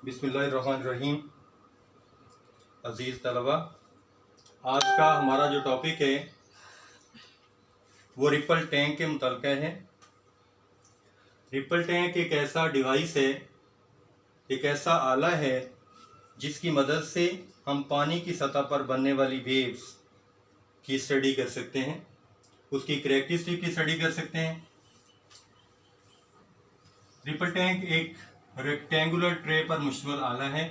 बिस्मिल्लाहिर्रहमानिर्रहीम। अज़ीज़ तलबा, आज का हमारा जो टॉपिक है वो रिपल टैंक के मुतल्लिक़ है। रिपल टैंक एक ऐसा डिवाइस है, एक ऐसा आला है जिसकी मदद से हम पानी की सतह पर बनने वाली वेव्स की स्टडी कर सकते हैं, उसकी करैक्टरिस्टिक की स्टडी कर सकते हैं। रिपल टैंक एक रेक्टेंगुलर ट्रे पर मुश्तमिल आला है।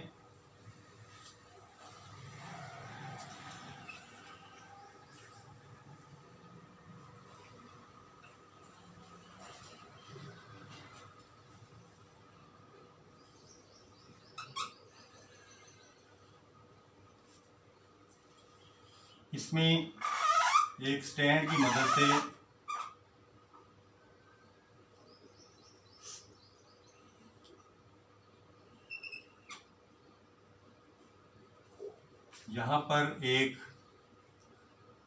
इसमें एक स्टैंड की मदद से यहाँ पर एक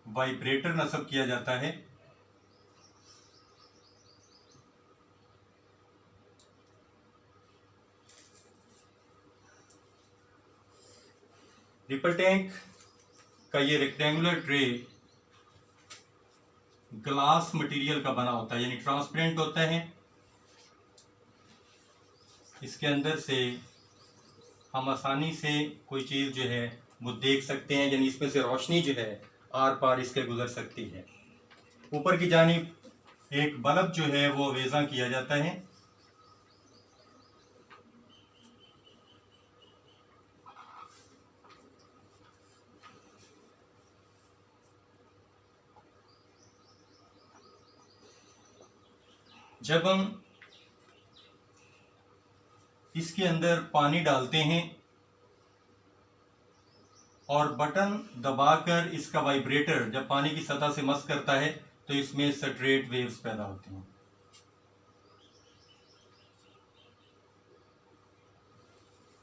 वाइब्रेटर नस्ब किया जाता है। रिपल टैंक का ये रेक्टेंगुलर ट्रे ग्लास मटेरियल का बना होता है, यानी ट्रांसपेरेंट होता है। इसके अंदर से हम आसानी से कोई चीज़ जो है वो देख सकते हैं, यानी इसमें से रोशनी जो है आर पार इसके गुजर सकती है। ऊपर की जानिब एक बल्ब जो है वो वेज़ा किया जाता है। जब हम इसके अंदर पानी डालते हैं और बटन दबाकर इसका वाइब्रेटर जब पानी की सतह से मस करता है तो इसमें स्ट्रेट वेव्स पैदा होती हैं।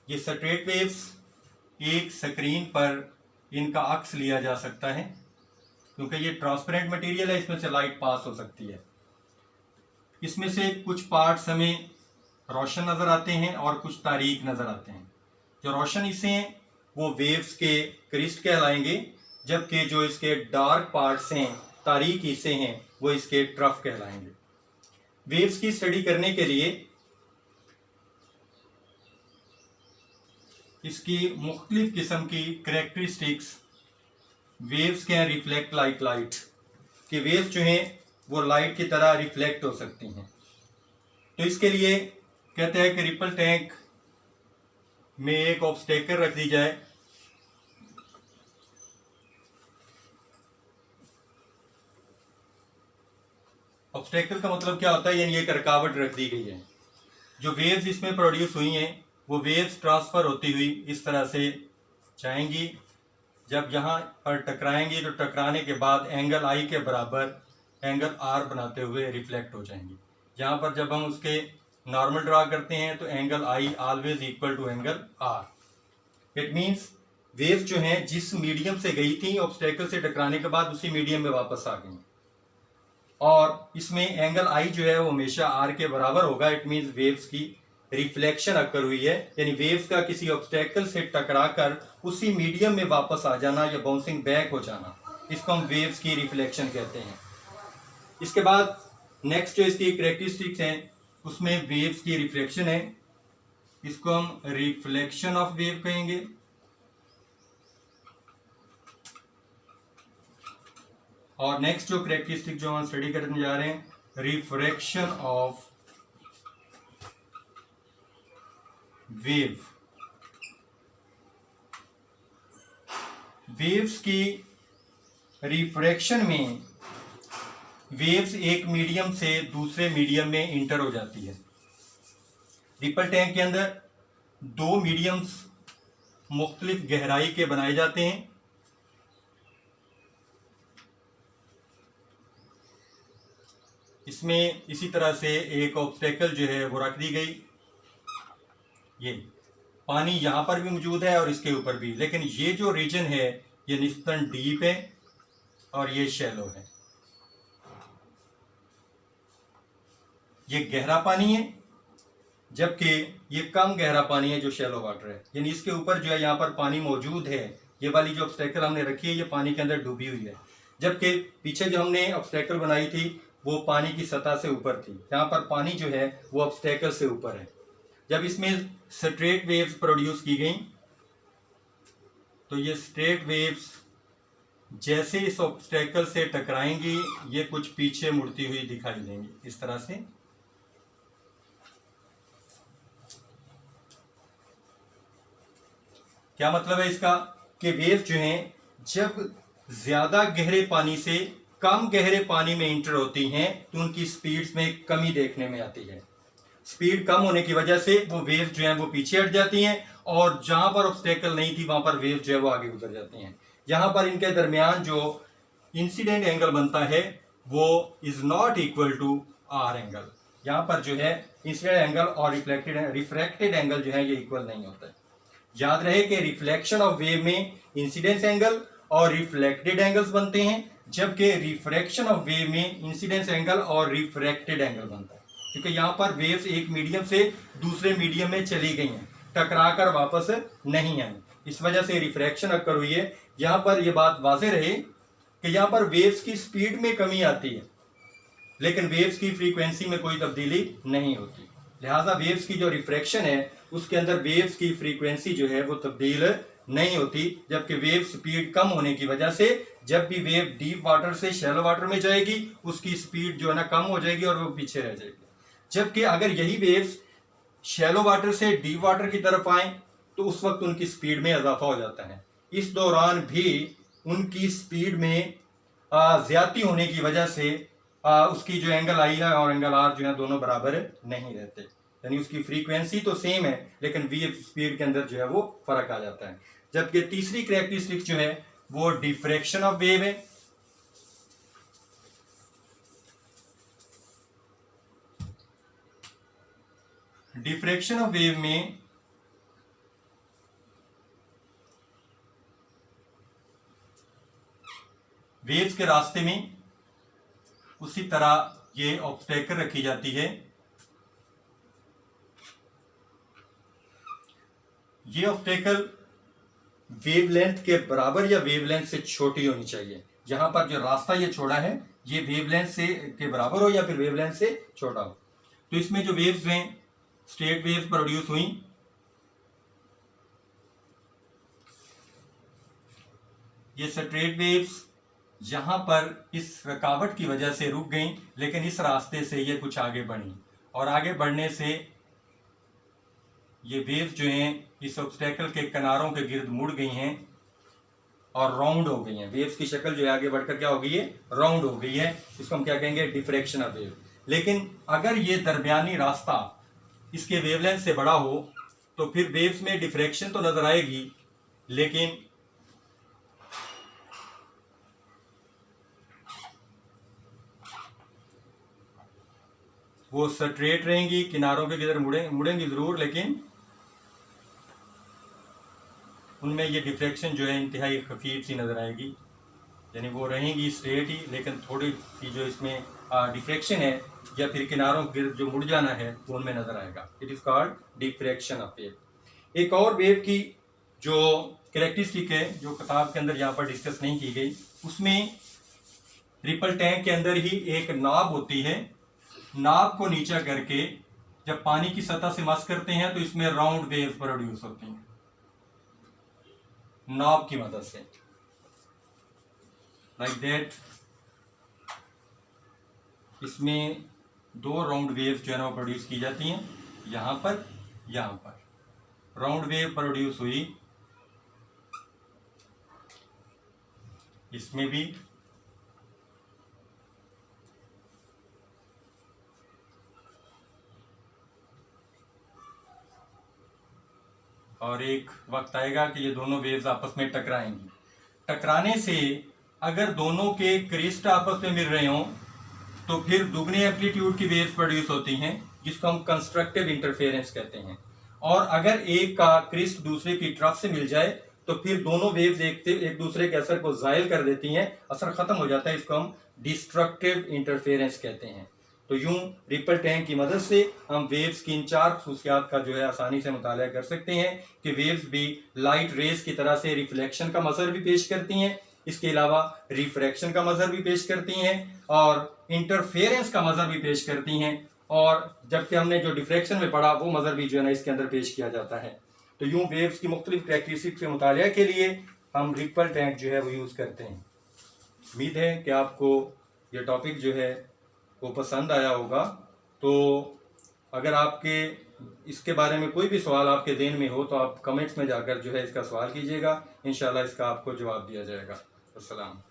ये स्ट्रेट वेव्स एक स्क्रीन पर इनका अक्स लिया जा सकता है, क्योंकि ये ट्रांसपेरेंट मटेरियल है, इसमें से लाइट पास हो सकती है। इसमें से कुछ पार्ट्स हमें रोशन नज़र आते हैं और कुछ तारीक नज़र आते हैं। जो रोशन हिस्से हैं वो वेव्स के क्रिस्ट कहलाएंगे, जबकि जो इसके डार्क पार्ट्स हैं, तारीक हिस्से हैं, वो इसके ट्रफ कहलाएंगे। वेव्स की स्टडी करने के लिए इसकी मुख्तलिफ किस्म की characteristics waves can reflect like light, कि वेव्स जो हैं वो लाइट की तरह रिफ्लेक्ट हो सकती हैं। तो इसके लिए कहते हैं कि रिपल टैंक में एक ऑब्स्टेकल रख दी जाए। ऑब्स्टेकल का मतलब क्या होता है, यानी एक रुकावट रख दी गई है। जो वेव्स इसमें प्रोड्यूस हुई हैं वो वेव्स ट्रांसफर होती हुई इस तरह से जाएंगी। जब यहाँ पर टकराएंगी तो टकराने के बाद एंगल आई के बराबर एंगल आर बनाते हुए रिफ्लेक्ट हो जाएंगी। यहाँ पर जब हम उसके नॉर्मल ड्रा करते हैं तो angle i always equal to angle r. It means waves जो हैं जिस मीडियम से गई थी ऑब्स्टेकल से टकराने के बाद उसी मीडियम में वापस आ गई, और इसमें एंगल आई जो है वो हमेशा आर के बराबर होगा। इट मीन्स वेव्स की रिफ्लेक्शन अकर हुई है, यानी वेव्स का किसी ऑब्स्टेकल से टकराकर उसी मीडियम में वापस आ जाना या बाउंसिंग बैक हो जाना, इसको हम वेव्स की रिफ्लेक्शन कहते हैं। इसके बाद नेक्स्ट जो इसकी करैक्टरिस्टिक्स हैं उसमें वेव्स की रिफ्लेक्शन है, इसको हम रिफ्लेक्शन ऑफ वेव कहेंगे। और नेक्स्ट जो करैक्टरिस्टिक जो हम स्टडी करने जा रहे हैं, रिफ्रैक्शन ऑफ वेव। वेव्स की रिफ्रैक्शन में वेव्स एक मीडियम से दूसरे मीडियम में इंटर हो जाती है। रिपल टैंक के अंदर दो मीडियम्स मुख्तलिफ गहराई के बनाए जाते हैं। इसमें इसी तरह से एक ऑब्स्टेकल जो है वो रख दी गई। ये पानी यहाँ पर भी मौजूद है और इसके ऊपर भी, लेकिन ये जो रीजन है ये निस्बतन डीप है और ये शैलो है। ये गहरा पानी है जबकि ये कम गहरा पानी है जो शैलो वाटर है, यानी इसके ऊपर जो है यहाँ पर पानी मौजूद है। ये वाली जो ऑब्स्टेकल हमने रखी है ये पानी के अंदर डूबी हुई है, जबकि पीछे जो हमने ऑब्स्टेकल बनाई थी वो पानी की सतह से ऊपर थी। यहाँ पर पानी जो है वो ऑब्स्टेकल से ऊपर है। जब इसमें स्ट्रेट वेव्स प्रोड्यूस की गई तो ये स्ट्रेट वेव्स जैसे इस ऑब्स्टेकल से टकराएंगी ये कुछ पीछे मुड़ती हुई दिखाई देंगी इस तरह से। क्या मतलब है इसका कि वेव्स जो हैं जब ज्यादा गहरे पानी से कम गहरे पानी में इंटर होती हैं तो उनकी स्पीड्स में कमी देखने में आती है। स्पीड कम होने की वजह से वो वेव्स जो हैं वो पीछे हट जाती हैं और जहां पर ऑब्स्टेकल नहीं थी वहां पर वेव्स जो है वो आगे गुजर जाती हैं। यहां पर इनके दरमियान जो इंसिडेंट एंगल बनता है वो is not equal to r angle. यहां पर जो है इंसिडेंट एंगल और रिफ्रैक्टेड एंगल जो है ये इक्वल नहीं होता है। याद रहे कि रिफ्लेक्शन ऑफ वेव में इंसिडेंस एंगल और रिफ्लेक्टेड एंगल्स बनते हैं, जबकि रिफ्रैक्शन ऑफ वेव में इंसिडेंस एंगल और रिफ्रैक्टेड एंगल बनता है। क्योंकि यहाँ पर वेव्स एक मीडियम से दूसरे मीडियम में चली गई हैं, टकरा कर वापस नहीं आई, इस वजह से रिफ्रैक्शन अक्कर हुई है। यहाँ पर यह बात वाज़ेह रहे कि यहाँ पर वेव्स की स्पीड में कमी आती है लेकिन वेव्स की फ्रीक्वेंसी में कोई तब्दीली नहीं होती। लिहाजा वेव्स की जो रिफ्रैक्शन है उसके अंदर वेव्स की फ्रीक्वेंसी जो है वो तब्दील नहीं होती, जबकि वेव स्पीड कम होने की वजह से जब भी वेव डीप वाटर से शैलो वाटर में जाएगी उसकी स्पीड जो है ना कम हो जाएगी और वो पीछे रह जाएगी। जबकि अगर यही वेव्स शैलो वाटर से डीप वाटर की तरफ आए तो उस वक्त उनकी स्पीड में इजाफा हो जाता है। इस दौरान भी उनकी स्पीड में ज्यादती होने की वजह से उसकी जो एंगल आई है और एंगल आर जो है दोनों बराबर नहीं रहते, यानी उसकी फ्रीक्वेंसी तो सेम है लेकिन वेव स्पीड के अंदर जो है वो फर्क आ जाता है। जबकि तीसरी कैरेक्टरिस्टिक जो है वो डिफ्रैक्शन ऑफ वेव है। डिफ्रैक्शन ऑफ वेव में वेव्स के रास्ते में उसी तरह ये ऑब्स्टेकल रखी जाती है। ये ऑब्स्टेकल वेवलेंथ के बराबर या वेवलेंथ से छोटी होनी चाहिए। यहां पर जो रास्ता ये छोड़ा है ये वेवलेंथ से के बराबर हो या फिर वेवलेंथ से छोटा हो। तो इसमें जो वेव्स हैं स्ट्रेट वेव्स प्रोड्यूस हुई, ये स्ट्रेट वेव्स यहां पर इस रुकावट की वजह से रुक गई, लेकिन इस रास्ते से ये कुछ आगे बढ़ी और आगे बढ़ने से ये वेव्स जो हैं इस ऑब्स्टेकल के किनारों के गिर्द मुड़ गई हैं और राउंड हो गई हैं। वेव्स की शक्ल जो है आगे बढ़कर क्या हो गई है, राउंड हो गई है। इसको हम क्या कहेंगे, डिफ्रैक्शन ऑफ वेव। लेकिन अगर ये दरमियानी रास्ता इसके वेवलेंथ से बड़ा हो तो फिर वेव्स में डिफ्रैक्शन तो नजर आएगी लेकिन वो स्ट्रेट रहेंगी, किनारों के किधर मुड़ेंगी जरूर, लेकिन उनमें ये डिफ्रैक्शन जो है इंतहाई खफीफ सी नजर आएगी। यानी वो रहेंगी स्ट्रेट ही लेकिन थोड़ी सी जो इसमें डिफ्रैक्शन है या फिर किनारों के गिर्द जो मुड़ जाना है वो उनमें नजर आएगा। It is called diffraction of wave. एक और वेव की जो कैरेक्टरिस्टिक है जो किताब के अंदर यहाँ पर डिस्कस नहीं की गई, उसमें ट्रिपल टैंक के अंदर ही एक नाब होती है। नाब को नीचा करके जब पानी की सतह से मस करते हैं तो इसमें राउंड वेव प्रोड्यूस होती हैं नाब की मदद से, लाइक दैट। इसमें दो राउंड वेव्स जो है ना वो प्रोड्यूस की जाती हैं, यहां पर राउंड वेव प्रोड्यूस हुई, इसमें भी और एक वक्त आएगा कि ये दोनों वेव्स आपस में टकराएंगी। टकराने से अगर दोनों के क्रिस्ट आपस में मिल रहे हों तो फिर दुगने एम्पलीट्यूड की वेव्स प्रोड्यूस होती हैं जिसको हम कंस्ट्रक्टिव इंटरफेरेंस कहते हैं। और अगर एक का क्रिस्ट दूसरे की ट्रफ से मिल जाए तो फिर दोनों वेव्स एक दूसरे के असर को जायल कर देती हैं, असर खत्म हो जाता है। इसको हम डिस्ट्रक्टिव इंटरफेरेंस कहते हैं। तो यूं रिपल टैंक की मदद से हम वेव्स की इन 4 खसूसियात का जो है आसानी से मुताला कर सकते हैं कि वेव्स भी लाइट रेज की तरह से रिफ्लेक्शन का मजहर भी पेश करती हैं, इसके अलावा रिफ्रैक्शन का मजहर भी पेश करती हैं और इंटरफेरेंस का मजहर भी पेश करती हैं, और जबकि हमने जो डिफ्रैक्शन में पढ़ा वो मजहर भी जो है ना इसके अंदर पेश किया जाता है। तो यूं वेव्स की मुख्तलिफ कैरेक्टरिस्टिक के मुताला के लिए हम रिपल टैंक जो है वो यूज़ करते हैं। उम्मीद है कि आपको ये टॉपिक जो है वो पसंद आया होगा। तो अगर आपके इसके बारे में कोई भी सवाल आपके ज़हन में हो तो आप कमेंट्स में जाकर जो है इसका सवाल कीजिएगा, इंशाल्लाह इसका आपको जवाब दिया जाएगा। अस्सलाम।